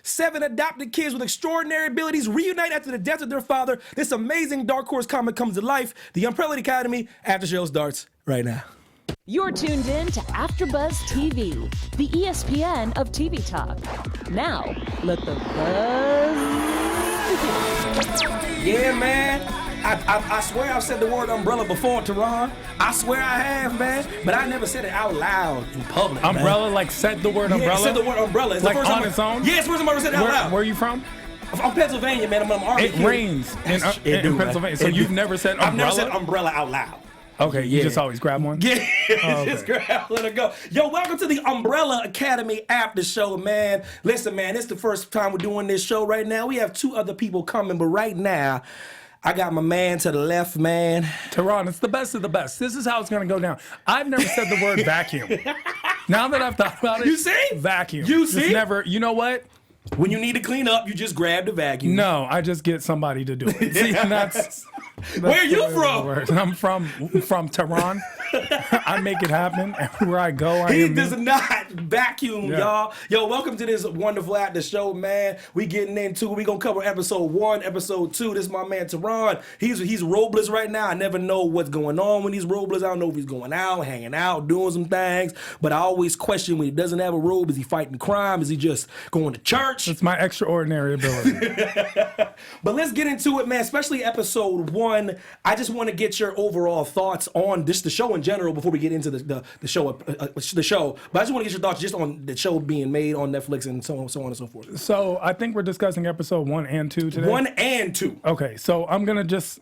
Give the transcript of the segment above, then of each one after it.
7 adopted kids with extraordinary abilities reunite after the death of their father. This amazing Dark Horse comic comes to life. The Untitled Academy After Show starts right now. You're tuned in to AfterBuzz TV, the ESPN of TV talk. Now, let the buzz begin. Yeah, man. I swear I've said the word umbrella before, Tehran. I swear I have, man. But I never said it out loud in public. Umbrella, man. like said the word umbrella? Yeah, said the word umbrella. It's like the first on time its own? Yeah, it's the first time I ever said it out loud. Where are you from? I'm Pennsylvania, man. I'm already It rains in Pennsylvania. So you've never said umbrella? I've never said umbrella out loud. Okay, you just always grab one? Yeah, just grab, let it go. Yo, welcome to the Umbrella Academy After Show, man. Listen, man, it's the first time we're doing this show right now. We have 2 other people coming, but right now, I got my man to the left, man. Tehran, it's the best of the best. This is how it's going to go down. I've never said the word vacuum. Now that I've thought about it, you see? Vacuum. You see? Just never, you know what? When you need to clean up, you just grab the vacuum. No, I just get somebody to do it. See, that's where are you from? I'm from Tehran. I make it happen. Everywhere I go, He does not vacuum, y'all. Yo, welcome to this wonderful After Show, man. We getting into it. We gonna cover episode 1, episode 2. This is my man Tehran. He's robless right now. I never know what's going on when he's robless. I don't know if he's going out, hanging out, doing some things. But I always question when he doesn't have a robe. Is he fighting crime? Is he just going to church? It's my extraordinary ability. But let's get into it, man. Especially episode 1. I just want to get your overall thoughts on the show in general before we get into the show. But I just want to get your thoughts just on the show being made on Netflix and so on and so forth. So I think we're discussing episode 1 and 2 today. 1 and 2. Okay, so I'm gonna just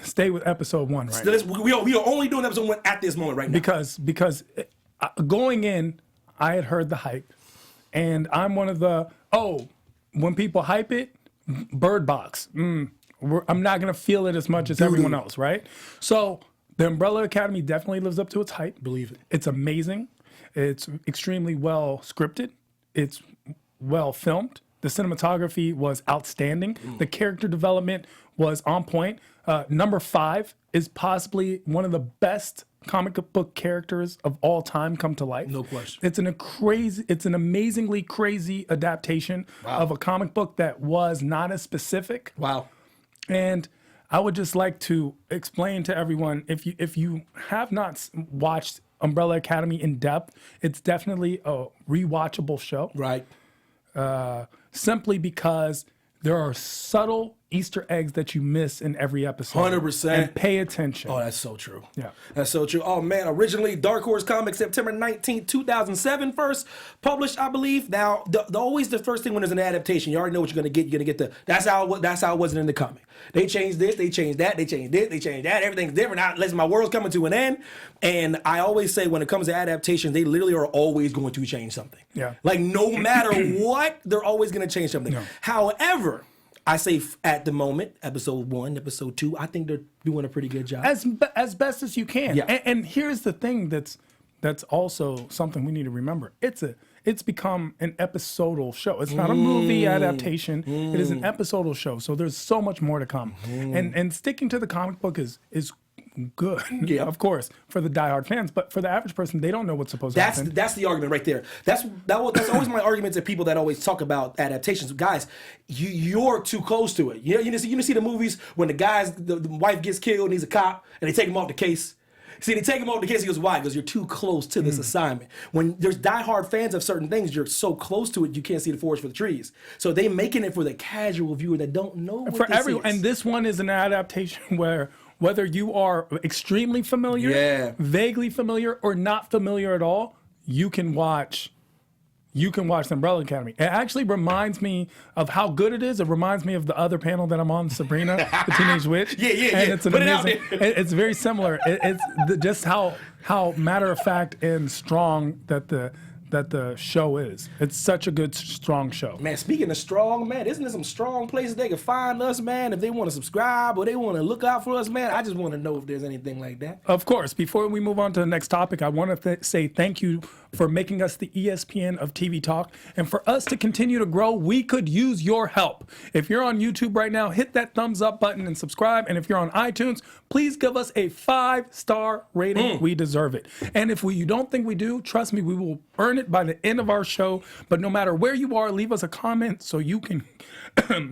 stay with episode 1 right now. We are only doing episode 1 at this moment right now. Because going in, I had heard the hype, and I'm one of the when people hype it, Bird Box. I'm not gonna feel it as much as everyone else, right? So the Umbrella Academy definitely lives up to its hype. Believe it. It's amazing. It's extremely well scripted. It's well filmed. The cinematography was outstanding. The character development was on point. Number 5 is possibly one of the best comic book characters of all time come to life. No question. It's an amazingly crazy adaptation of a comic book that was not as specific. Wow. And I would just like to explain to everyone, if you have not watched Umbrella Academy in depth, it's definitely a rewatchable show. Right. Simply because there are subtle Easter eggs that you miss in every episode. 100%. And pay attention. Oh, that's so true. Yeah. That's so true. Oh, man. Originally, Dark Horse Comics, September 19th, 2007 first published, I believe. Now, always the first thing when there's an adaptation, you already know what you're going to get. You're going to get that's how it wasn't in the comic. They changed this, they changed that, they changed this, they changed that. Everything's different. Now, listen, my world's coming to an end. And I always say when it comes to adaptations, they literally are always going to change something. Yeah. Like, no matter what, they're always going to change something. Yeah. However, I say at the moment, episode 1, episode 2, I think they're doing a pretty good job. As best as you can. Yeah. And here's the thing that's also something we need to remember. It's become an episodal show. It's not a movie adaptation. It is an episodal show. So there's so much more to come. And sticking to the comic book is good. Yeah, of course, for the diehard fans, but for the average person, they don't know what's supposed to happen. That's the argument right there. That's always my argument to people that always talk about adaptations. Guys, you're too close to it. You see the movies when the wife gets killed and he's a cop and they take him off the case. See, they take him off the case. He goes, why? Because you're too close to this assignment. When there's diehard fans of certain things, you're so close to it, you can't see the forest for the trees. So they making it for the casual viewer that don't know what for this everyone. is. And this one is an adaptation where whether you are extremely familiar, vaguely familiar, or not familiar at all, you can watch the Umbrella Academy. It actually reminds me of how good it is. It reminds me of the other panel that I'm on, Sabrina, the Teenage Witch. Yeah. And it's an amazing. It's very similar. It's just how matter of fact and strong that the show is. It's such a good, strong show. Man, speaking of strong, man, isn't there some strong places they can find us, man? If they want to subscribe or they want to look out for us, man, I just want to know if there's anything like that. Of course. Before we move on to the next topic, I want to say thank you for making us the ESPN of TV talk. And for us to continue to grow, we could use your help. If you're on YouTube right now, hit that thumbs up button and subscribe. And if you're on iTunes, please give us a 5-star rating. We deserve it. And if you don't think we do, trust me, we will earn it by the end of our show. But no matter where you are, leave us a comment so you can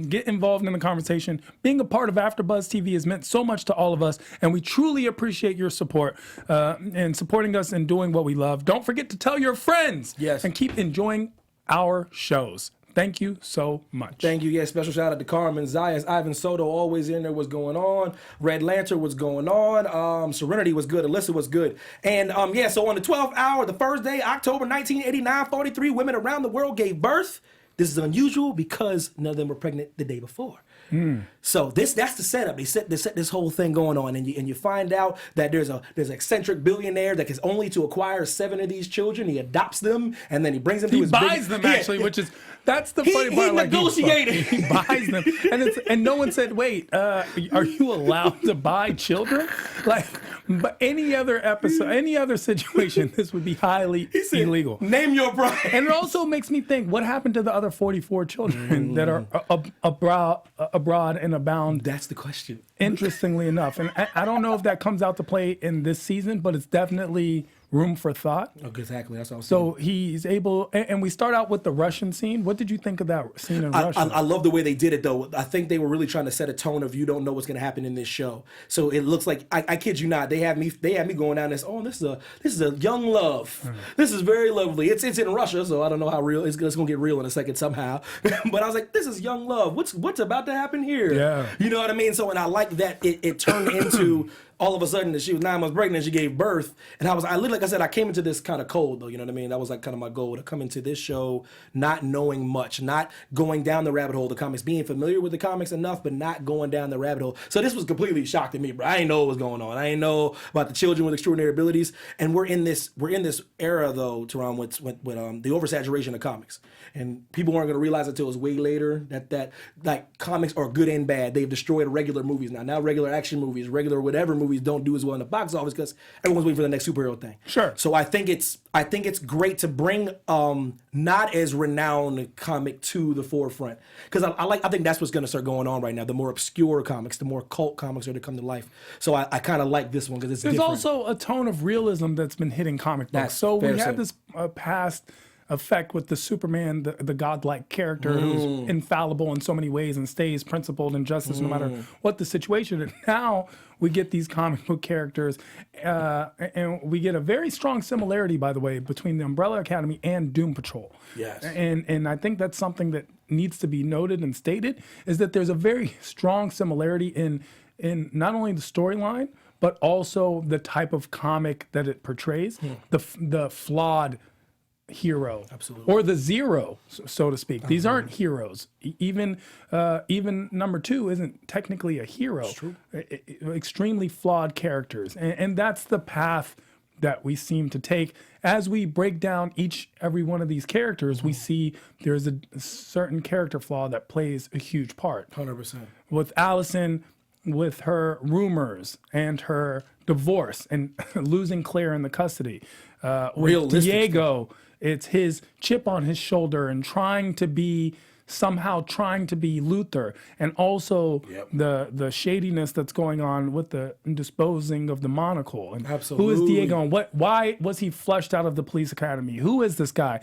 get involved in the conversation. Being a part of AfterBuzz TV has meant so much to all of us, and we truly appreciate your support and supporting us and doing what we love. Don't forget to tell your friends. Yes. And keep enjoying our shows. Thank you so much. Thank you. Yeah, special shout out to Carmen Zayas, Ivan Soto, always in there. What's going on? Red Lantern, what's going on? Serenity was good. Alyssa was good. And yeah, so on the 12th hour, the first day, October 1989, 43 women around the world gave birth. This is unusual because none of them were pregnant the day before. So that's the setup. They set this whole thing going on, and you find out that there's an eccentric billionaire that can only to acquire 7 of these children. He adopts them, and then he brings them to his buys them actually, which is that's the funny part. He negotiated. He buys them, and no one said, "Wait, are you allowed to buy children?" Like, but any other episode, any other situation, this would be highly illegal. Name your bride. And it also makes me think, what happened to the other 44 children that are abroad and abound? That's the question. Interestingly enough, and I don't know if that comes out to play in this season, but it's definitely room for thought. Oh, exactly. That's what I was So he's able, and we start out with the Russian scene. What did you think of that scene in Russia? I love the way they did it, though. I think they were really trying to set a tone of you don't know what's going to happen in this show. So it looks like I kid you not. They had me going down this. Oh, this is a young love. This is very lovely. It's in Russia, so I don't know how real it's going to get real in a second somehow. But I was like, this is young love. What's about to happen here? Yeah. You know what I mean? So and I like that it turned into. All of a sudden, she was 9 months pregnant and she gave birth. And I literally, like I said, I came into this kind of cold, though. You know what I mean? That was like kind of my goal, to come into this show not knowing much, not going down the rabbit hole of the comics, being familiar with the comics enough, but not going down the rabbit hole. So this was completely shock to me, bro. I didn't know what was going on. I didn't know about the children with extraordinary abilities. And we're in this era, though, Tehran, with the oversaturation of comics. And people weren't going to realize until it was way later that like comics are good and bad. They've destroyed regular movies now. Now regular action movies, regular whatever movies don't do as well in the box office because everyone's waiting for the next superhero thing. Sure. So I think it's great to bring not as renowned comic to the forefront because I think that's what's going to start going on right now. The more obscure comics, the more cult comics are to come to life. So I kind of like this one because it's There's different. also a tone of realism that's been hitting comic books. That's So fair we to had say. this past effect with the Superman, the godlike character who's infallible in so many ways and stays principled in justice no matter what the situation. And now we get these comic book characters, and we get a very strong similarity, by the way, between the Umbrella Academy and Doom Patrol. Yes. And I think that's something that needs to be noted and stated, is that there's a very strong similarity in not only the storyline, but also the type of comic that it portrays, the flawed hero. Absolutely. Or the zero, so to speak. These aren't heroes. Even number 2 isn't technically a hero. It's true. Extremely flawed characters. And that's the path that we seem to take. As we break down every one of these characters, we see there's a certain character flaw that plays a huge part. 100%. With Alison, with her rumors and her divorce and losing Claire in the custody. With Realistic Diego, it's his chip on his shoulder and somehow trying to be Luther, and also the shadiness that's going on with the disposing of the monocle. And who is Diego, and why was he flushed out of the police academy? Who is this guy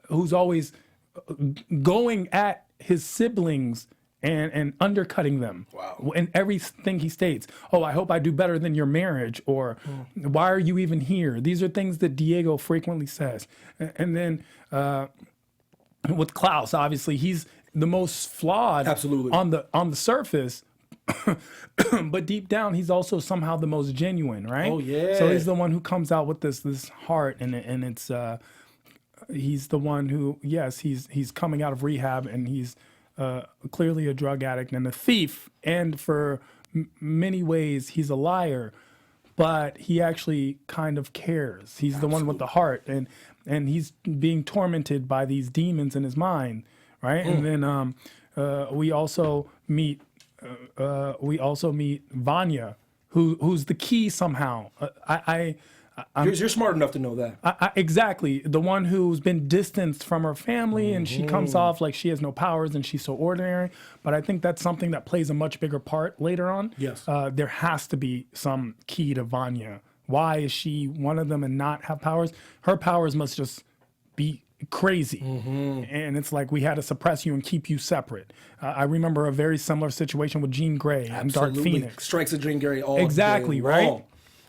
who's always going at his siblings and undercutting them? Wow. And everything he states. Oh, I hope I do better than your marriage, or why are you even here? These are things that Diego frequently says. And then with Klaus, obviously, he's the most flawed. Absolutely. on the surface. But deep down, he's also somehow the most genuine, right? Oh, yeah. So he's the one who comes out with this heart, and it's he's the one who, yes, he's coming out of rehab, and he's clearly a drug addict and a thief, and for many ways he's a liar, but he actually kind of cares. He's the one with the heart, and he's being tormented by these demons in his mind, right? And then we also meet Vanya, who's the key somehow. You're smart enough to know that. Exactly. The one who's been distanced from her family and she comes off like she has no powers and she's so ordinary. But I think that's something that plays a much bigger part later on. Yes. There has to be some key to Vanya. Why is she one of them and not have powers? Her powers must just be crazy. And it's like we had to suppress you and keep you separate. I remember a very similar situation with Jean Grey and Dark Phoenix. Strikes at Jean Grey all Exactly, day right? long.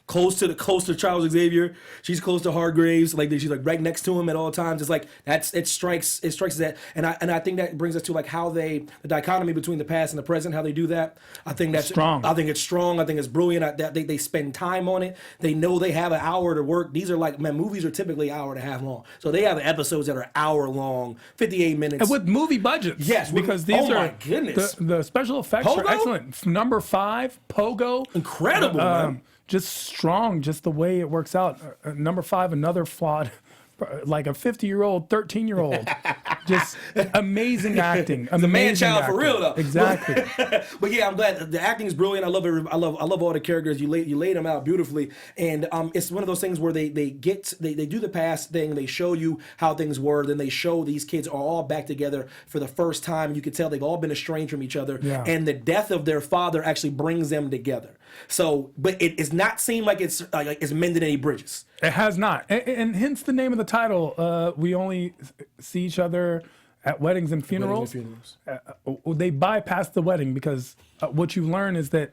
Close to Charles Xavier. She's close to Hargreaves. Like she's like right next to him at all times. It's like it strikes that. And I think that brings us to like how the dichotomy between the past and the present, how they do that. I think that's strong. I think it's strong. I think it's brilliant. They spend time on it. They know they have an hour to work. These are like, man, movies are typically an hour and a half long. So they have episodes that are hour long, 58 minutes. And with movie budgets. Yes, because these are my goodness. The special effects Pogo? are excellent. Number 5, Pogo. Incredible, man. Just strong, just the way it works out. Number 5, another flawed, like a 50-year-old, 13-year-old. Just amazing acting. The man child for real though. Exactly. But yeah, I'm glad the acting is brilliant. I love it. I love all the characters. You laid them out beautifully, and it's one of those things where they do the past thing. They show you how things were. Then they show these kids are all back together for the first time. You can tell they've all been estranged from each other, and the death of their father actually brings them together. So, but it does not seem like it's mended any bridges. It has not, and hence the name of the title. We only see each other at weddings and funerals. They bypass the wedding because what you learn is that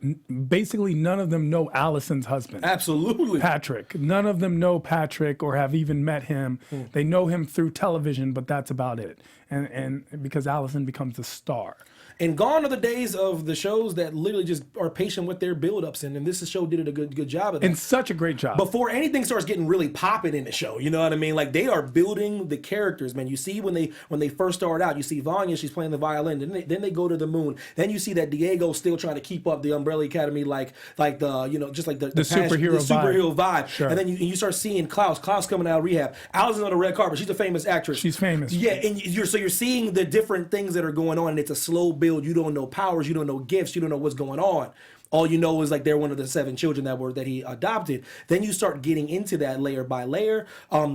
basically none of them know Alison's husband. Absolutely. Patrick. None of them know Patrick or have even met him. They know him through television, but that's about it. And because Alison becomes a star. And gone are the days of the shows that literally just are patient with their build-ups, and this show did a good job of that. And such a great job. Before anything starts getting really popping in the show, you know what I mean? Like they are building the characters, man. You see when they first start out, you see Vanya, she's playing the violin. Then they go to the moon. Then you see that Diego's still trying to keep up the Umbrella Academy, like the just like the superhero vibe. Sure. And then you start seeing Klaus coming out of rehab. Alison's on the red carpet. She's a famous actress. She's famous. Yeah, and you're seeing the different things that are going on, and it's a slow build. You don't know powers, you don't know gifts, you don't know what's going on. All you know is like they're one of the 7 children that he adopted. Then you start getting into that layer by layer.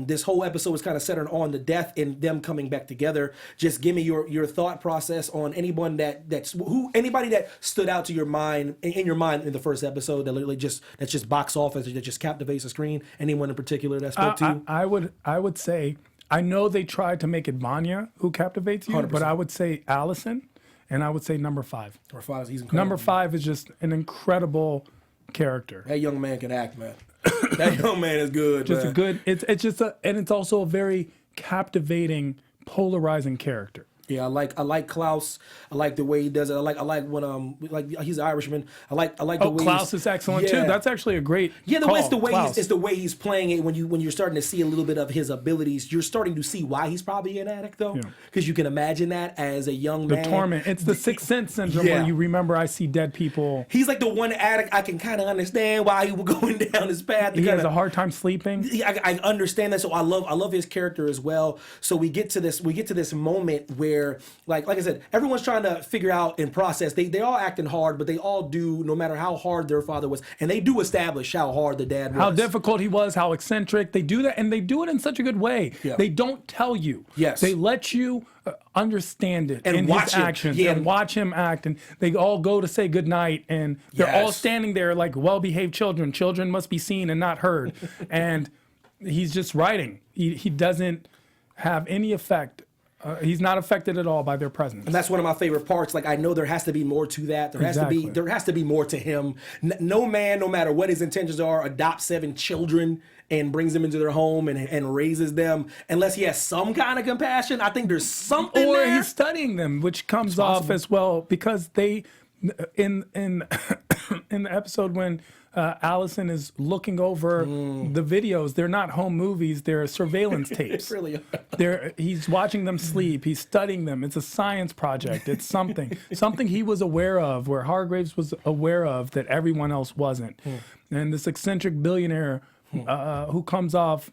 This whole episode is kind of centered on the death and them coming back together. Just give me your thought process on anybody that stood out to your mind in the first episode that literally that's just box office, that just captivates the screen. Anyone in particular that spoke to you? I would say, I know they tried to make it Vanya who captivates you, 100%. But I would say Alison. And I would say number 5. Number 5, he's incredible. Number 5 is just an incredible character. That young man can act, man. That young man is good. Just man. a good. And it's also a very captivating, polarizing character. Yeah, I like Klaus. I like the way he does it. I like when he's an Irishman. I like the way Klaus is excellent too. That's actually a great it's the way Klaus. he's playing it. When you're starting to see a little bit of his abilities, you're starting to see why he's probably an addict though, because you can imagine that as a young man. The torment. It's the Sixth Sense syndrome where you remember I see dead people. He's like the one addict I can kind of understand why he was going down his path. He has a hard time sleeping. I understand that, so I love his character as well. So we get to this moment where like I said, everyone's trying to figure out and process. They all acting hard, but they all do, no matter how hard their father was, and they do establish how hard the dad was, how difficult he was, how eccentric. They do that, and they do it in such a good way. Yeah. They don't tell you. Yes. They let you understand it and in watch his him. actions and watch him act, and they all go to say goodnight, and they're all standing there like well-behaved children. Children must be seen and not heard. And he's just writing. He doesn't have any effect. He's not affected at all by their presence. And that's one of my favorite parts. Like, I know there has to be more to that. There has to be more to him. No man, no matter what his intentions are, adopts 7 children and brings them into their home and raises them unless he has some kind of compassion. I think there's something or there. He's studying them, which comes off as well, because they in the episode when Alison is looking over the videos, they're not home movies, they're surveillance tapes. Really are. He's watching them sleep, he's studying them. It's a science project. It's something he was aware of, where Hargreaves was aware of that everyone else wasn't. And this eccentric billionaire who comes off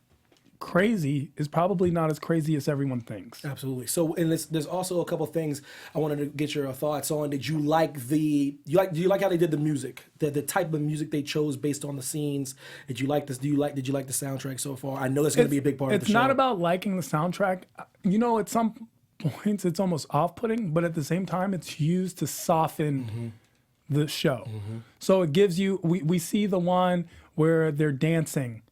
crazy is probably not as crazy as everyone thinks. Absolutely. So, and there's also a couple things I wanted to get your thoughts on. Did you like do you like how they did the music, the type of music they chose based on the scenes? Did you like this? Did you like the soundtrack so far? I know that's going to be a big part of the show. It's not about liking the soundtrack. You know, at some points it's almost off-putting, but at the same time it's used to soften the show. So it gives you, we see the one where they're dancing.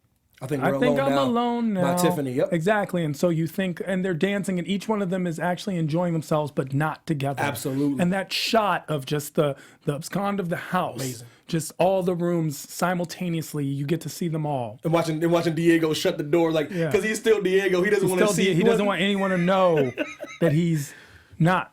I think I'm alone now. By Tiffany, yep. Exactly. And so you think, and they're dancing, and each one of them is actually enjoying themselves, but not together. Absolutely. And that shot of just the abscond of the house, amazing. Just all the rooms simultaneously, you get to see them all. And watching Diego shut the door, like, because he's still Diego. He doesn't want to see. He doesn't want anyone to know that he's not,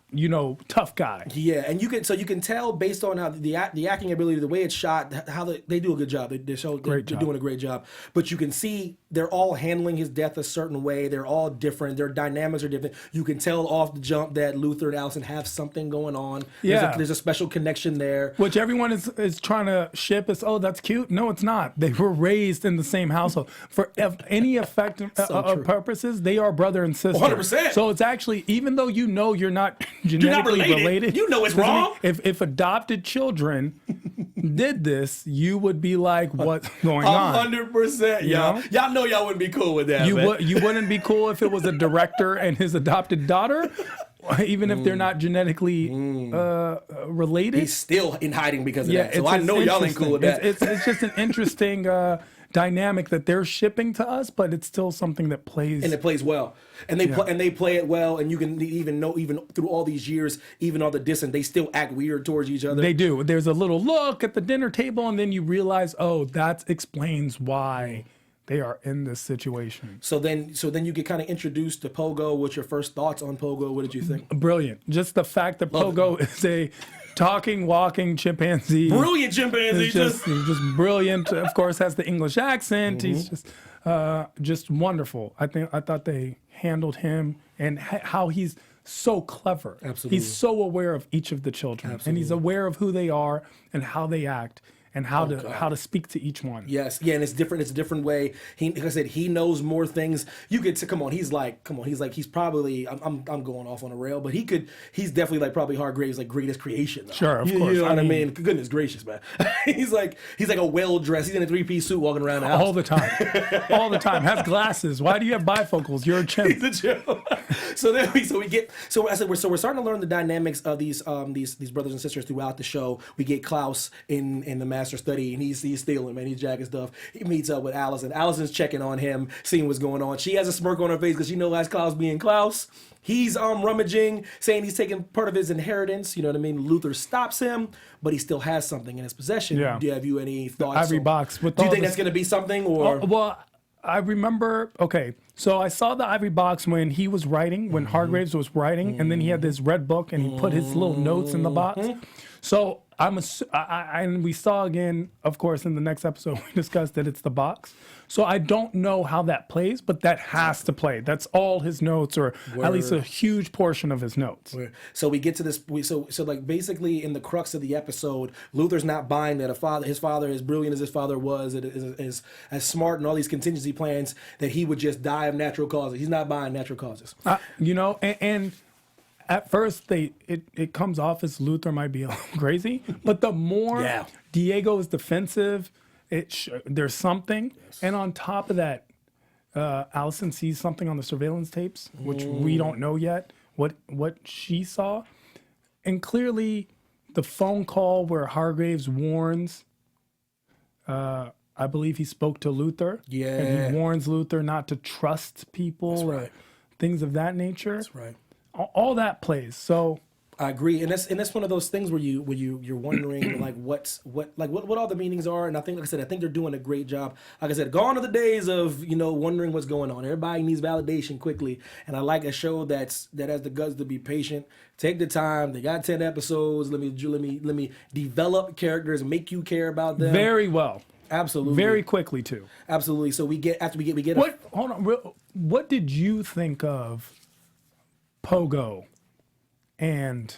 tough guy. Yeah, and you can tell based on how the acting ability, the way it's shot, how they do a good job. They're doing a great job. But you can see they're all handling his death a certain way. They're all different. Their dynamics are different. You can tell off the jump that Luther and Alison have something going on. Yeah, there's a special connection there, which everyone is trying to ship as, oh, that's cute. No, it's not. They were raised in the same household. For any effective purposes, they are brother and sister. 100%. So it's actually, even though you're not genetically related, you know it's wrong. If adopted children did this, you would be like, what's going on? 100%. Y'all know y'all wouldn't be cool with that. You wouldn't be cool if it was a director and his adopted daughter, even if they're not genetically related. He's still in hiding because of that. So I know y'all ain't cool with that. It's just an interesting dynamic that they're shipping to us, but it's still something that plays. And it plays well. And they play it well, and you can even through all these years, even all the distance, they still act weird towards each other. They do. There's a little look at the dinner table, and then you realize, oh, that explains why they are in this situation. So then you get kind of introduced to Pogo. What's your first thoughts on Pogo? What did you think? Brilliant. Just the fact that Pogo is a talking, walking chimpanzee. Brilliant chimpanzee. Just brilliant. Of course, has the English accent. He's just wonderful. I thought they handled him and how he's so clever. Absolutely. He's so aware of each of the children. Absolutely. And he's aware of who they are and how they act and how to speak to each one. Yes, yeah, and it's different. It's a different way. Like I said, he knows more things. You get to he's probably. I'm going off on a rail, but he's definitely like probably Hargreaves' like greatest creation. Though. Sure, of course. You know what I mean? Goodness gracious, man. he's like a well dressed. He's in a 3-piece suit walking around the house all the time. All the time. Has glasses. Why do you have bifocals? You're a chimp. He's a chimp. So we're starting to learn the dynamics of these brothers and sisters throughout the show. We get Klaus in the master study, and he's stealing, man. He's jacking stuff. He meets up with Alison. Alison's checking on him, seeing what's going on. She has a smirk on her face because she knows that's Klaus being Klaus. He's rummaging, saying he's taking part of his inheritance. You know what I mean? Luther stops him, but he still has something in his possession. Yeah. Have you any thoughts? Ivory box. Do you think that's going to be something? Or well, I remember. Okay, so I saw the ivory box when he was writing, when Hargreaves was writing, and then he had this red book, and he put his little notes in the box. So and we saw again, of course, in the next episode we discussed that it's the box. So I don't know how that plays, but that has to play. That's all his notes, or at least a huge portion of his notes. So we get to this. So like basically in the crux of the episode, Luther's not buying that his father, as brilliant as his father was, is as smart and all these contingency plans, that he would just die of natural causes. He's not buying natural causes. And at first, it comes off as Luther might be a little crazy, but the more Diego is defensive, there's something. Yes. And on top of that, Alison sees something on the surveillance tapes, which we don't know yet what she saw. And clearly, the phone call where Hargreaves warns, I believe he spoke to Luther. Yeah. And he warns Luther not to trust people. That's right. Or things of that nature. That's right. All that plays. So I agree, and that's one of those things where you're wondering like what all the meanings are, and I think they're doing a great job. Like I said, gone are the days of wondering what's going on. Everybody needs validation quickly, and I like a show that has the guts to be patient, take the time. They got 10 episodes. Let me develop characters and make you care about them very well. Absolutely, very quickly too. Absolutely. So we get hold on. What did you think of Pogo, and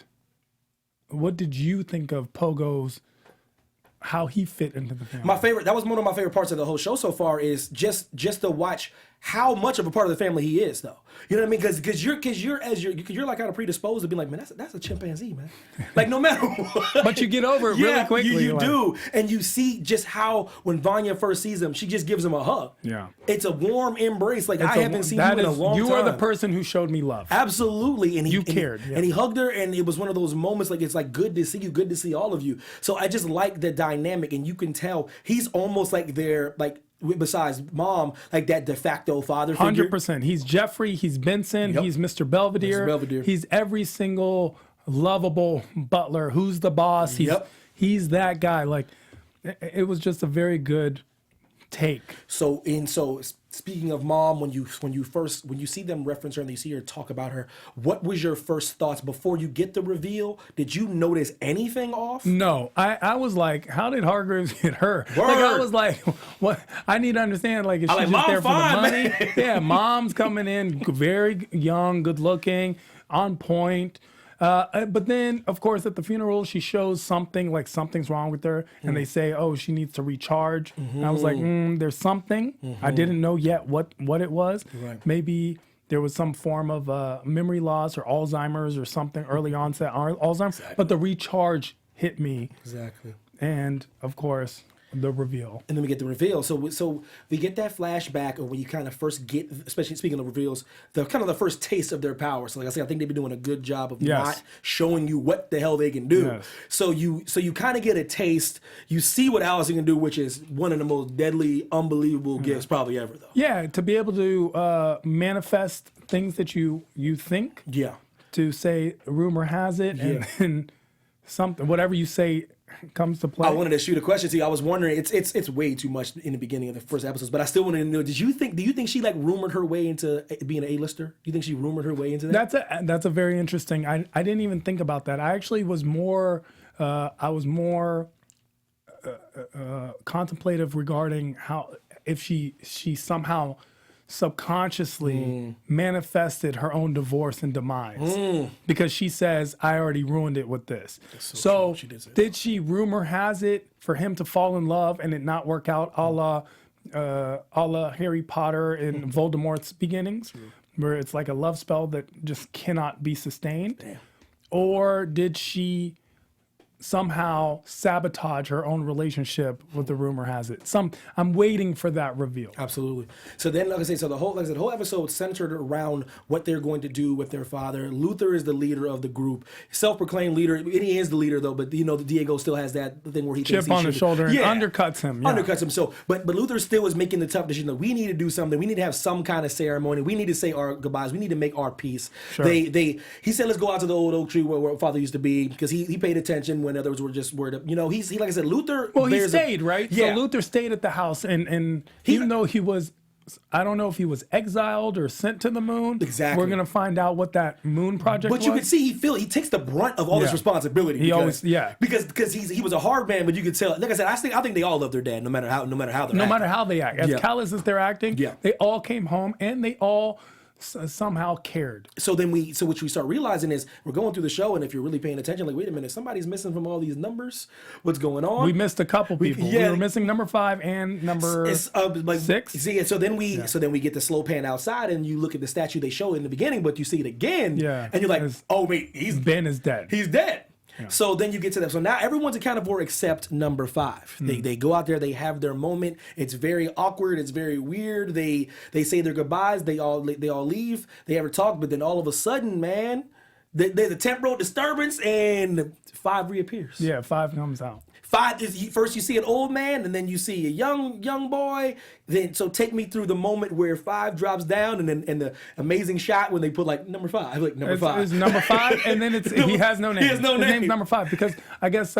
what did you think of Pogo's, how he fit into the family? That was one of my favorite parts of the whole show so far, is just to watch how much of a part of the family he is, though. You know what I mean? Because you're like kind of predisposed to be like, man, that's a chimpanzee, man. Like no matter what. But you get over it really quickly. You do, and you see just how when Vanya first sees him, she just gives him a hug. Yeah, it's a warm embrace. Like I haven't seen you in a long time. You are the person who showed me love. Absolutely, and you cared, and he hugged her, and it was one of those moments like it's like good to see you, good to see all of you. So I just like the dynamic, and you can tell he's almost like their like. Besides mom, like that de facto father figure. 100%. He's Jeffrey. He's Benson. Yep. He's Mr. Belvedere. Mr. Belvedere. He's every single lovable butler. Who's the boss? He's that guy. Like, it was just a very good take. So speaking of mom, when you see them reference her and you see her talk about her, what was your first thoughts before you get the reveal? Did you notice anything off? No, I was like, how did Hargreaves get her? Word. Like I was like, what? I need to understand. Like, is she like, just there for fine, the money? Man. Yeah, mom's coming in, very young, good looking, on point. But then, of course, at the funeral, she shows something like something's wrong with her, and they say, "Oh, she needs to recharge." And I was like, "There's something." I didn't know yet what it was. Right. Maybe there was some form of memory loss or Alzheimer's or something, early onset Alzheimer's. Exactly. But the recharge hit me. Exactly. And of course, the reveal. And then we get the reveal. So we get that flashback of when you kind of first get, especially speaking of reveals, the kind of the first taste of their power. So like I said, I think they've been doing a good job of not showing you what the hell they can do. Yes. So you kind of get a taste. You see what Alison can do, which is one of the most deadly, unbelievable gifts probably ever, though. Yeah, to be able to manifest things that you think. Yeah. To say rumor has it, and something, whatever you say comes to play. I wanted to shoot a question to you. I was wondering, it's way too much in the beginning of the first episodes, but I still wanted to know, do you think she like rumored her way into being an A-lister? Do you think she rumored her way into that? That's a very interesting. I didn't even think about that. I actually was more contemplative regarding how if she somehow subconsciously manifested her own divorce and demise because she says, I already ruined it with this. So did she rumor has it for him to fall in love and it not work out a la Harry Potter and Voldemort's beginnings, where it's like a love spell that just cannot be sustained? Damn. Or did she somehow sabotage her own relationship with the rumor has it? I'm waiting for that reveal. Absolutely. So then, like I say, the whole episode centered around what they're going to do with their father. Luther is the leader of the group, self-proclaimed leader. And he is the leader though, but Diego still has that thing where he thinks chip on his shoulder and undercuts him. Yeah. Undercuts him. So, but Luther still is making the tough decision that we need to do something. We need to have some kind of ceremony. We need to say our goodbyes. We need to make our peace. Sure. He said, let's go out to the old oak tree where father used to be, because he paid attention when others were just worried. He's like I said, Luther. Well, he stayed, right? Yeah. So Luther stayed at the house, and even though he was, I don't know if he was exiled or sent to the moon. Exactly. We're gonna find out what that moon project was. But you can see he takes the brunt of all this responsibility. Because he was a hard man, but you could tell. Like I said, I think they all love their dad, no matter how they act. As callous as they're acting, they all came home and they all somehow cared. So what we start realizing is we're going through the show, and if you're really paying attention, like, wait a minute, somebody's missing from all these numbers. What's going on? We missed a couple people. We were missing number 5 and number 6. See, so then we get the slow pan outside, and you look at the statue they show in the beginning, but you see it again, and you're like, oh wait, Ben is dead. He's dead. Yeah. So then you get to that. So now everyone's accounted for except number 5. They go out there, they have their moment. It's very awkward. It's very weird. They say their goodbyes. They all leave. They ever talk, but then all of a sudden, man, there's a temporal disturbance, and 5 reappears. Yeah, 5 comes out. 5 is first you see an old man, and then you see a young boy. Then so take me through the moment where 5 drops down, and then the amazing shot when they put like number 5, like number 5. It's number 5, and then he has no name. He has no name. His name's number 5 because I guess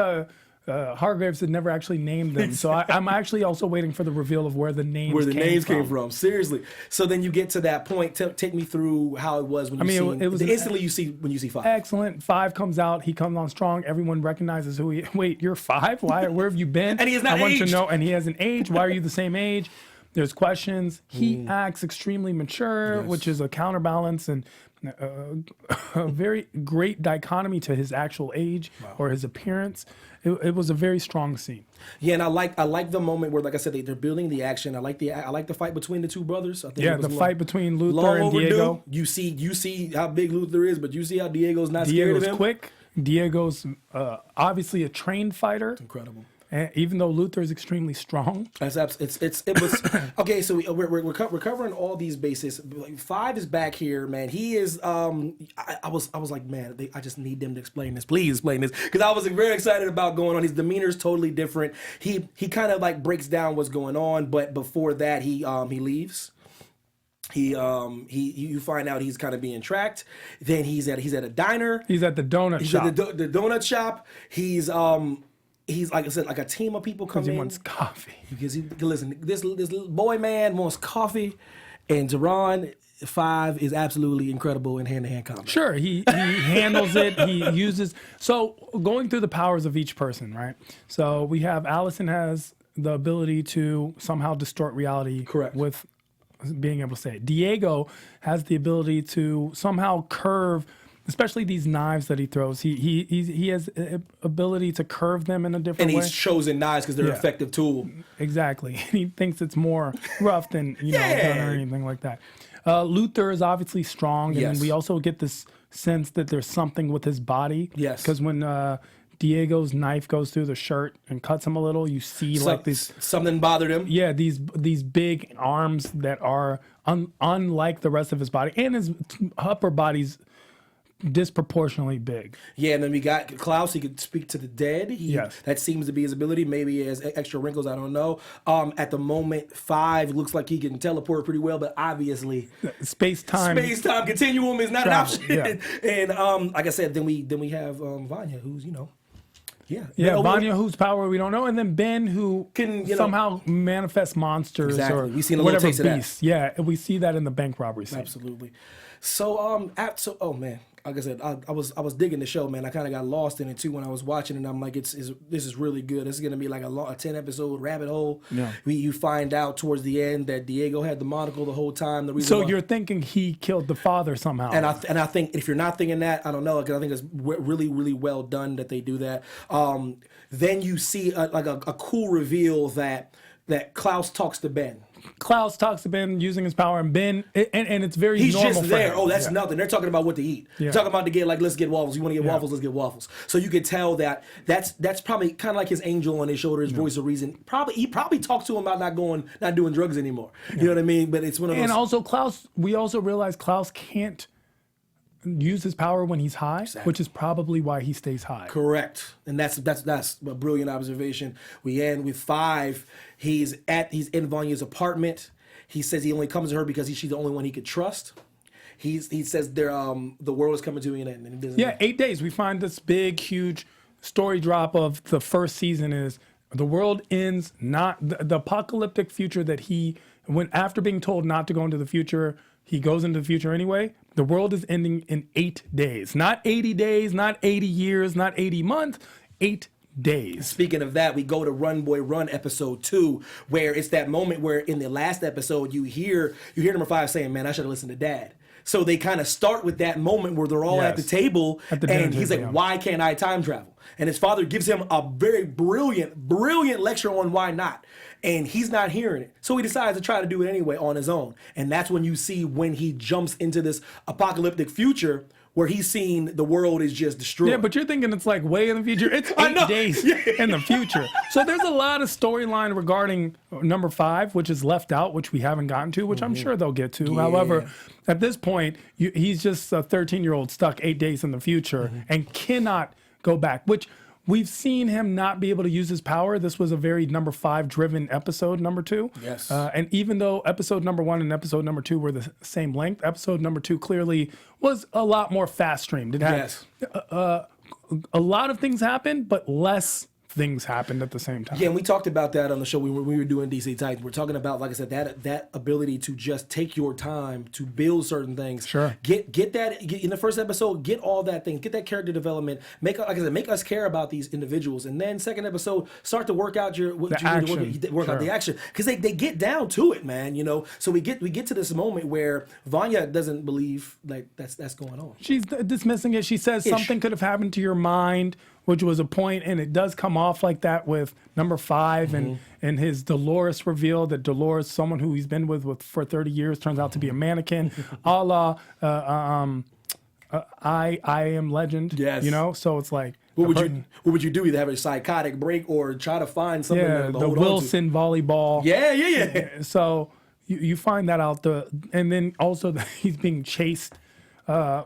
Hargreaves had never actually named them. So I'm actually also waiting for the reveal of where the names came from. Seriously. So then you get to that point. Take me through how it was when it was instantly when you see 5. Excellent. 5 comes out. He comes on strong. Everyone recognizes who he. Wait, you're 5? Why? Where have you been? And he is not I want aged. to know. And he hasn't aged. Why are you the same age? There's questions. He acts extremely mature, which is a counterbalance, and a very great dichotomy to his actual age or his appearance. It was a very strong scene. Yeah, and I like the moment where, like I said, they're building the action. I like the fight between the two brothers. I think Yeah, it was the fight between Luther long and overdue. Diego. You see how big Luther is, but you see how Diego's not scared Diego's of him. quick. Diego's obviously a trained fighter. Incredible. And even though Luther is extremely strong. It was okay. So we're covering all these bases. 5 is back here, man. He is. I was like, man, I just need them to explain this. Please explain this, because I was very excited about going on. His demeanor is totally different. He kind of like breaks down what's going on, but before that, he leaves. You find out he's kind of being tracked. Then he's at a diner. He's at the donut shop. He's at the donut shop. He's like I said, like a team of people come in. He wants coffee. Because listen, this little boy man wants coffee, and Tehran 5 is absolutely incredible in hand-to-hand combat. Sure, he handles it. He uses so going through the powers of each person, right? So we have Alison has the ability to somehow distort reality. Correct. With being able to say it. Diego has the ability to somehow curve, especially these knives that he throws. He has ability to curve them in a different way. And he's chosen knives because they're an effective tool. Exactly. He thinks it's more rough than gun or anything like that. Luther is obviously strong, and then we also get this sense that there's something with his body. Yes. Because when Diego's knife goes through the shirt and cuts him a little, you see like this. Something bothered him. Yeah, these big arms that are unlike the rest of his body, and his upper body's disproportionately big. Yeah, and then we got Klaus. He could speak to the dead. Yes. That seems to be his ability. Maybe he has extra wrinkles. I don't know. At the moment, 5 looks like he can teleport pretty well, but obviously Space-time continuum is not travel, an option. And like I said, then we have Vanya, who's Vanya, whose power we don't know, and then Ben, who can somehow manifests monsters. Exactly. Or We've seen a little whatever taste of that. beast. Yeah, and we see that in the bank robbery scene. Absolutely. So oh man, like I said, I was digging the show, man. I kind of got lost in it too when I was watching, and I'm like, this is really good. This is gonna be like a 10-episode rabbit hole. Yeah. You find out towards the end that Diego had the monocle the whole time. The reason So why, you're thinking he killed the father somehow? and I think if you're not thinking that, I don't know, because I think it's really really well done that they do that. Then you see a cool reveal that Klaus talks to Ben. Klaus talks to Ben using his power, and Ben, and it's very He's normal just for there. him. Oh, that's nothing. They're talking about what to eat. Yeah. Talking about to get let's get waffles. You want to get waffles? Let's get waffles. So you could tell that's probably kind of like his angel on his shoulder, his voice of reason. He probably talks to him about not doing drugs anymore. You know what I mean? But it's one of those. And also Klaus, we also realize Klaus can't use his power when he's high, which is probably why he stays high. Correct, and that's a brilliant observation. We end with 5. He's in Vanya's apartment. He says he only comes to her because she's the only one he could trust. He says the world is coming to an end. And he doesn't 8 days. We find this big, huge story drop of the first season is the world ends, not the apocalyptic future that after being told not to go into the future, he goes into the future anyway. The world is ending in 8 days. Not 80 days, not 80 years, not 80 months, 8 days. Speaking of that, we go to Run Boy Run episode 2, where it's that moment where in the last episode you hear number 5 saying, "Man, I should have listened to Dad." So they kind of start with that moment where they're all at the table, and he's like, "Why can't I time travel?" And his father gives him a very brilliant lecture on why not. And he's not hearing it. So he decides to try to do it anyway on his own. And that's when you see when he jumps into this apocalyptic future where he's seeing the world is just destroyed. Yeah, but you're thinking it's like way in the future. It's 8 days in the future. So there's a lot of storyline regarding number 5, which is left out, which we haven't gotten to, which I'm sure they'll get to. Yeah. However, at this point, he's just a 13-year-old stuck 8 days in the future and cannot go back, which we've seen him not be able to use his power. This was a very number 5 driven episode, number 2. Yes. And even though episode number 1 and episode number 2 were the same length, episode number 2 clearly was a lot more fast streamed. It had a lot of things happen, but less things happened at the same time. Yeah, and we talked about that on the show. We were doing DC Titans. We're talking about, like I said, that ability to just take your time to build certain things. Sure. Get in the first episode. Get all that thing. Get that character development. Like I said, make us care about these individuals. And then second episode, start to work out out the action, because they get down to it, man. You know. So we get to this moment where Vanya doesn't believe like that's going on. She's dismissing it. She says something could have happened to your mind, which was a point, and it does come off like that with number 5 and his Dolores reveal that Dolores, someone who he's been with for 30 years, turns out to be a mannequin, a la I Am Legend. Yes. You know, so it's like, what would you do? Either have a psychotic break or try to find something to hold the Wilson volleyball. Yeah. So you find that out, and then also that he's being chased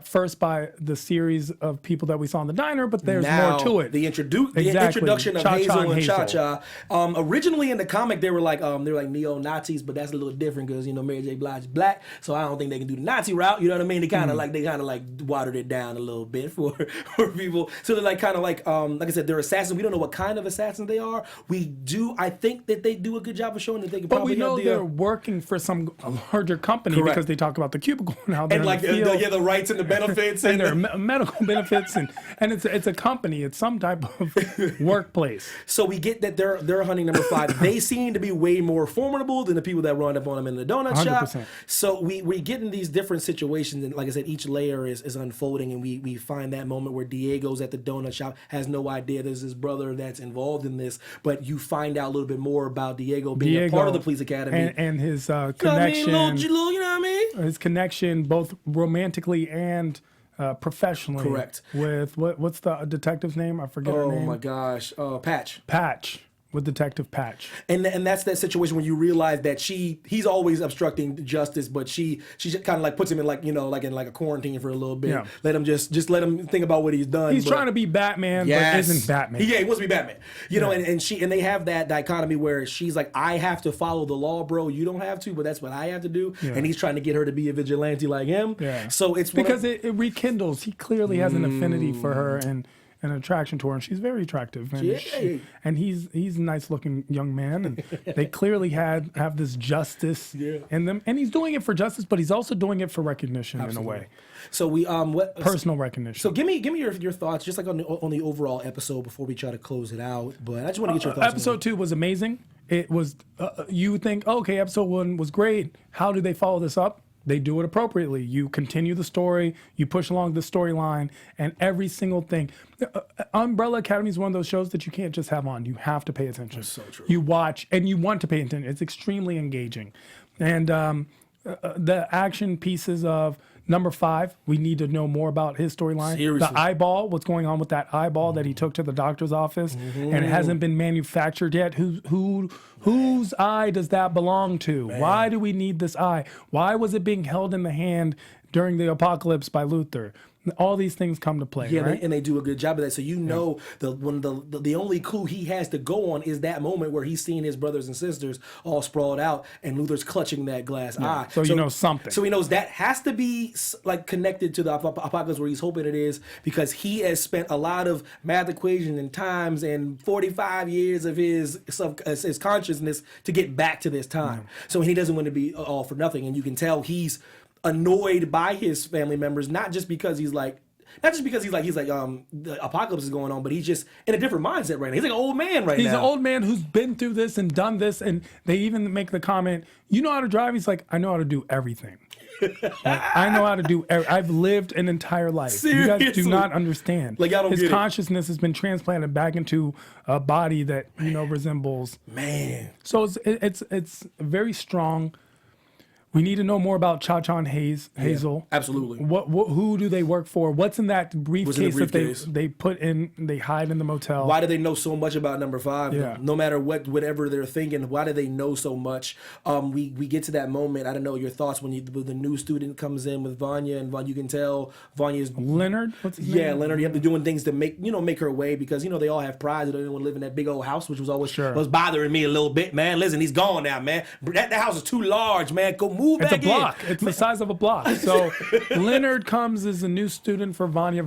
first by the series of people that we saw in the diner, but there's more to it. The introduction of Hazel and Cha-Cha. Originally in the comic, they were like neo-Nazis, but that's a little different because Mary J. Blige is black, so I don't think they can do the Nazi route. You know what I mean? They kind of like watered it down a little bit for people. So they're like I said, they're assassins. We don't know what kind of assassins they are. I think that they do a good job of showing that they can. But we know they're working for some larger company. Correct. Because they talk about the cubicle and how they're in the field. Rights and the benefits and their medical benefits and it's a company. It's some type of workplace. So we get that they're hunting number 5. They seem to be way more formidable than the people that run up on them in the donut 100%. Shop. So we get in these different situations, and like I said, each layer is unfolding, and we find that moment where Diego's at the donut shop, has no idea there's his brother that's involved in this, but you find out a little bit more about Diego being a part of the police academy and his connection. You know what I mean? His connection, both romantically and professionally. Correct. With what's the detective's name? I forget her name. Oh my gosh, Patch. With Detective Patch. And that's that situation where you realize that he's always obstructing justice, but she just kind of like puts him in in a quarantine for a little bit. Yeah. Let him just let him think about what he's done. He's trying to be Batman, but isn't Batman. Yeah, he wants to be Batman. You know, and they have that dichotomy where she's like, I have to follow the law, bro. You don't have to, but that's what I have to do. Yeah. And he's trying to get her to be a vigilante like him. Yeah. So it's because it rekindles. He clearly has an affinity for her and an attraction to her, and she's very attractive. And he's a nice-looking young man, and they clearly have this justice in them. And he's doing it for justice, but he's also doing it for recognition. Absolutely. In a way. So we personal recognition. So give me your thoughts, just like on the overall episode before we try to close it out. But I just want to get your thoughts. Episode 2 was amazing. It was you think, okay, episode 1 was great. How do they follow this up? They do it appropriately. You continue the story, you push along the storyline, and every single thing. Umbrella Academy is one of those shows that you can't just have on. You have to pay attention. That's so true. You watch, and you want to pay attention. It's extremely engaging. And the action pieces of number 5, we need to know more about his storyline. The eyeball, what's going on with that eyeball that he took to the doctor's office, and it hasn't been manufactured yet. Whose eye does that belong to? Man. Why do we need this eye? Why was it being held in the hand during the apocalypse by Luther? All these things come to play, right? And they do a good job of that. So the only clue he has to go on is that moment where he's seeing his brothers and sisters all sprawled out, and Luther's clutching that glass eye. So you know something. So he knows that has to be like connected to the apocalypse, where he's hoping it is, because he has spent a lot of math equations and times and 45 years of his consciousness to get back to this time. So he doesn't want to be all for nothing, and you can tell he's annoyed by his family members, not just because he's like the apocalypse is going on, but he's just in a different mindset right now. He's like an old man right now. He's an old man who's been through this and done this, and they even make the comment, you know how to drive? He's like, I know how to do everything. I know how to do I've lived an entire life. Seriously? You guys do not understand. Like, I don't His consciousness has been transplanted back into a body that resembles. Man. So it's very strong. We need to know more about Cha-Cha and Hazel. Absolutely. Who do they work for? What's in that briefcase that they put in? They hide in the motel. Why do they know so much about number 5? Yeah. No matter whatever they're thinking, why do they know so much? We get to that moment. I don't know your thoughts when the new student comes in with Vanya, and you can tell Vanya's Leonard. What's his name? Yeah, Leonard. You have to doing things to make her way, because they all have pride. They don't want to live in that big old house, which was always was bothering me a little bit, man. Listen, he's gone now, man. That house is too large, man. Go move back in. It's a block. It's the size of a block. So Leonard comes as a new student for Vanya.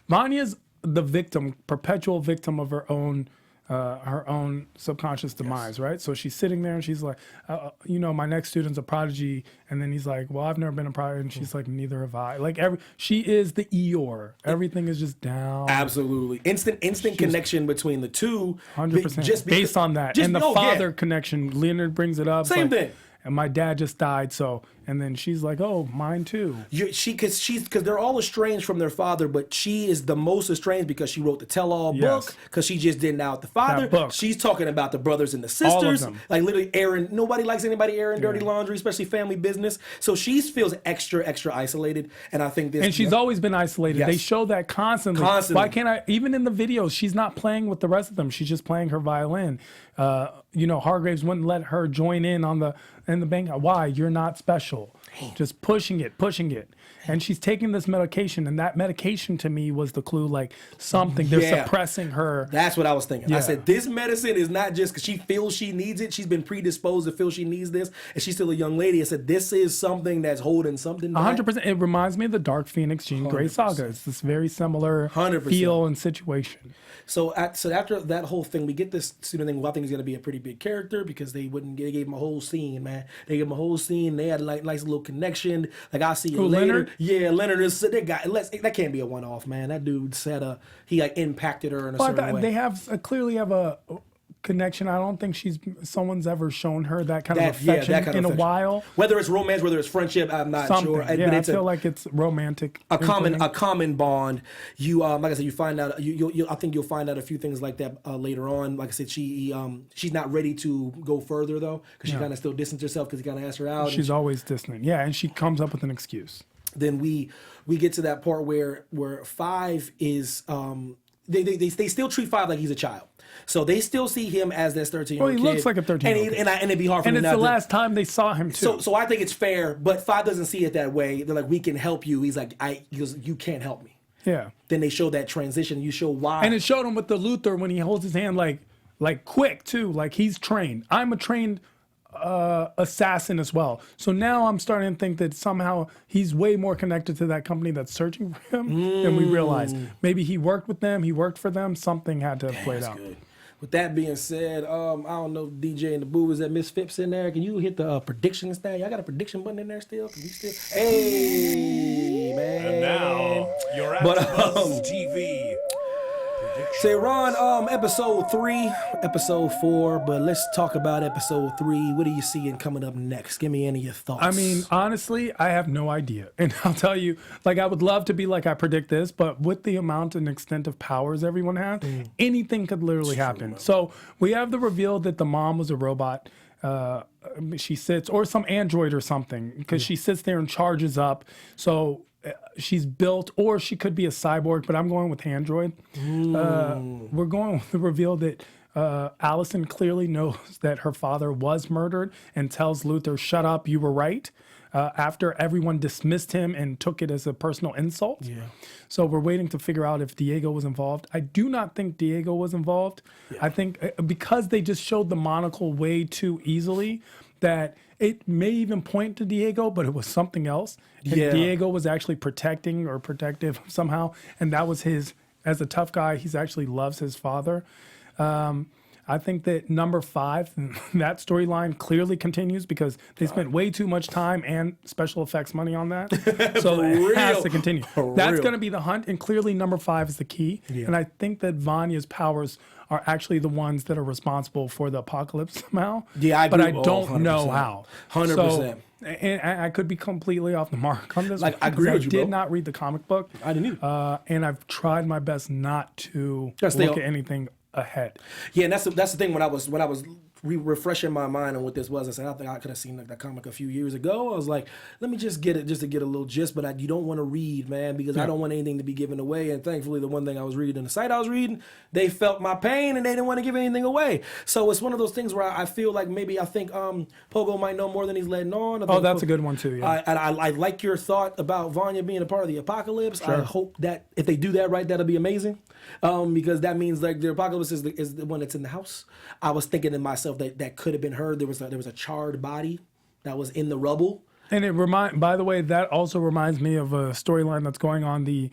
Vanya's the victim, perpetual victim of her own her own subconscious demise, right? So she's sitting there and she's like, you know, my next student's a prodigy, and then he's like, well, I've never been a prodigy, and she's like, neither have I. Like she is the Eeyore. Everything is just down. Absolutely, instant connection between the two. 100%. Just based on that, and the father connection. Leonard brings it up. Same thing. And my dad just died, so, and then she's like, oh, mine too. Because they're all estranged from their father, but she is the most estranged because she wrote the tell-all book, because she just didn't out the father. She's talking about the brothers and the sisters. All of them. Like literally airing, nobody likes anybody airing dirty laundry, especially family business. So she feels extra isolated, and I think this. And she's always been isolated. Yes. They show that constantly. Why can't I, even in the videos, she's not playing with the rest of them. She's just playing her violin. You know, Hargreaves wouldn't let her join in on the bank. Why? You're not special. Just pushing it. And she's taking this medication, and that medication to me was the clue, like something. They're suppressing her. That's what I was thinking. I said, this medicine is not just because she feels she needs it. She's been predisposed to feel she needs this, and she's still a young lady. I said, this is something that's holding something back. 100%. It reminds me of the Dark Phoenix Jean Grey saga. It's this very similar 100%. Feel and situation. So after that whole thing, we get this student thing. Well, I think he's going to be a pretty big character because they gave him a whole scene, man. They gave him a whole scene. They had like nice little connection. Like I'll see you later. Leonard? Yeah, Leonard is that guy. That can't be a one-off, man. That dude said he like impacted her in a certain way. They have clearly have a connection. I don't think someone's ever shown her that kind of affection in a while. Whether it's romance, whether it's friendship, I'm not sure. Yeah, but I feel like it's romantic. A common bond. You like I said, you find out. I think you'll find out a few things like that later on. Like I said, she's not ready to go further though, because she kind of still distanced herself because he kind of asked her out. She's always distant. Yeah, and she comes up with an excuse. Then we get to that part where Five is they still treat Five like he's a child. So they still see him as this 13-year-old kid. Well, he looks like a 13-year-old kid. And it'd be hard for me not to. And it's the last time they saw him, too. So I think it's fair, but Five doesn't see it that way. They're like, we can help you. He's like, he goes, you can't help me. Yeah. Then they show that transition. You show why. And it showed him with the Luther when he holds his hand like quick, too. Like he's trained. I'm a trained assassin as well. So now I'm starting to think that somehow he's way more connected to that company that's searching for him than we realize. Maybe he worked with them, he worked for them, something had to have played out. Good. With that being said, I don't know, DJ and the Boo, is that Miss Phipps in there? Can you hit the predictions now? Y'all got a prediction button in there still? Can we still? Hey, man. And now, your AfterBuzz TV. Tehran, episode 3, episode 4, but let's talk about episode 3. What are you seeing coming up next? Give me any of your thoughts. I mean, honestly, I have no idea. And I'll tell you, like, I would love to be like, I predict this, but with the amount and extent of powers everyone has, anything could literally happen. So we have the reveal that the mom was a robot. She sits, or some android or something, because she sits there and charges up. So she's built, or she could be a cyborg, but I'm going with android. We're going with the reveal that Alison clearly knows that her father was murdered and tells Luther, shut up, you were right, after everyone dismissed him and took it as a personal insult. Yeah. So we're waiting to figure out if Diego was involved. I do not think Diego was involved. Yeah. I think because they just showed the monocle way too easily, that it may even point to Diego, but it was something else. And Diego was actually protecting or protective somehow. And that was as a tough guy, he's actually loves his father. I think that number 5, that storyline clearly continues because they spent way too much time and special effects money on that. So it has to continue. That's going to be the hunt. And clearly number 5 is the key. Yeah. And I think that Vanya's powers are actually the ones that are responsible for the apocalypse somehow. Yeah, I agree. But I don't know how. 100%. So, and I could be completely off the mark on this. Like, I agree with you, I did not read the comic book. I didn't either. And I've tried my best not to look at anything ahead. Yeah, and that's the thing. When I was refreshing my mind on what this was, I said I think I could have seen that comic a few years ago. I was like, let me just get it just to get a little gist, but you don't want to read, man, because I don't want anything to be given away. And thankfully, the one thing I was reading, the site I was reading, they felt my pain and they didn't want to give anything away. So it's one of those things where I feel like maybe I think Pogo might know more than he's letting on. Oh, that's a good one too. Yeah, I like your thought about Vanya being a part of the apocalypse. Sure. I hope that if they do that right, that'll be amazing. Because that means like the apocalypse is the one that's in the house. I was thinking to myself that could have been her. There was a charred body that was in the rubble. And by the way, that also reminds me of a storyline that's going on, the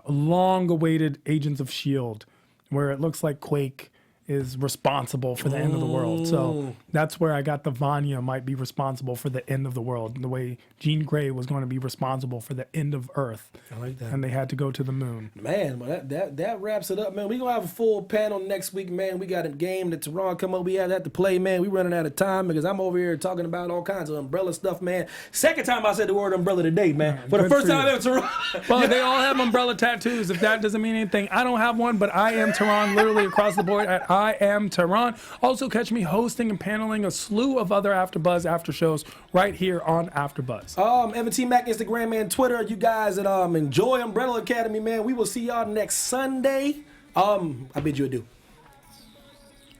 long-awaited Agents of S.H.I.E.L.D., where it looks like Quake is responsible for the end of the world. So that's where I got the Vanya might be responsible for the end of the world, the way Jean Grey was going to be responsible for the end of Earth. I like that. And they had to go to the moon. Man, well, that wraps it up, man. We're going to have a full panel next week, man. We got a game that Tehran come up. We had that to play, man. We running out of time because I'm over here talking about all kinds of umbrella stuff, man. Second time I said the word umbrella today, man. For the first time ever, Tehran. Well, they all have umbrella tattoos. If that doesn't mean anything, I don't have one, but I am Tehran, literally across the board at I am Tehran. Also catch me hosting and paneling a slew of other AfterBuzz after shows right here on AfterBuzz. Evan T. Mack, Instagram and Twitter. You guys that enjoy Umbrella Academy, man. We will see y'all next Sunday. I bid you adieu.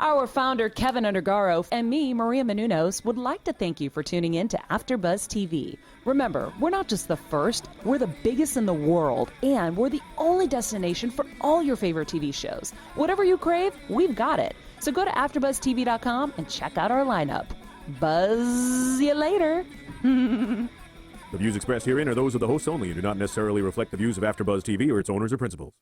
Our founder, Keven Undergaro, and me, Maria Menounos, would like to thank you for tuning in to AfterBuzz TV. Remember, we're not just the first, we're the biggest in the world, and we're the only destination for all your favorite TV shows. Whatever you crave, we've got it. So go to AfterBuzzTV.com and check out our lineup. Buzz you later. The views expressed herein are those of the hosts only and do not necessarily reflect the views of AfterBuzz TV or its owners or principals.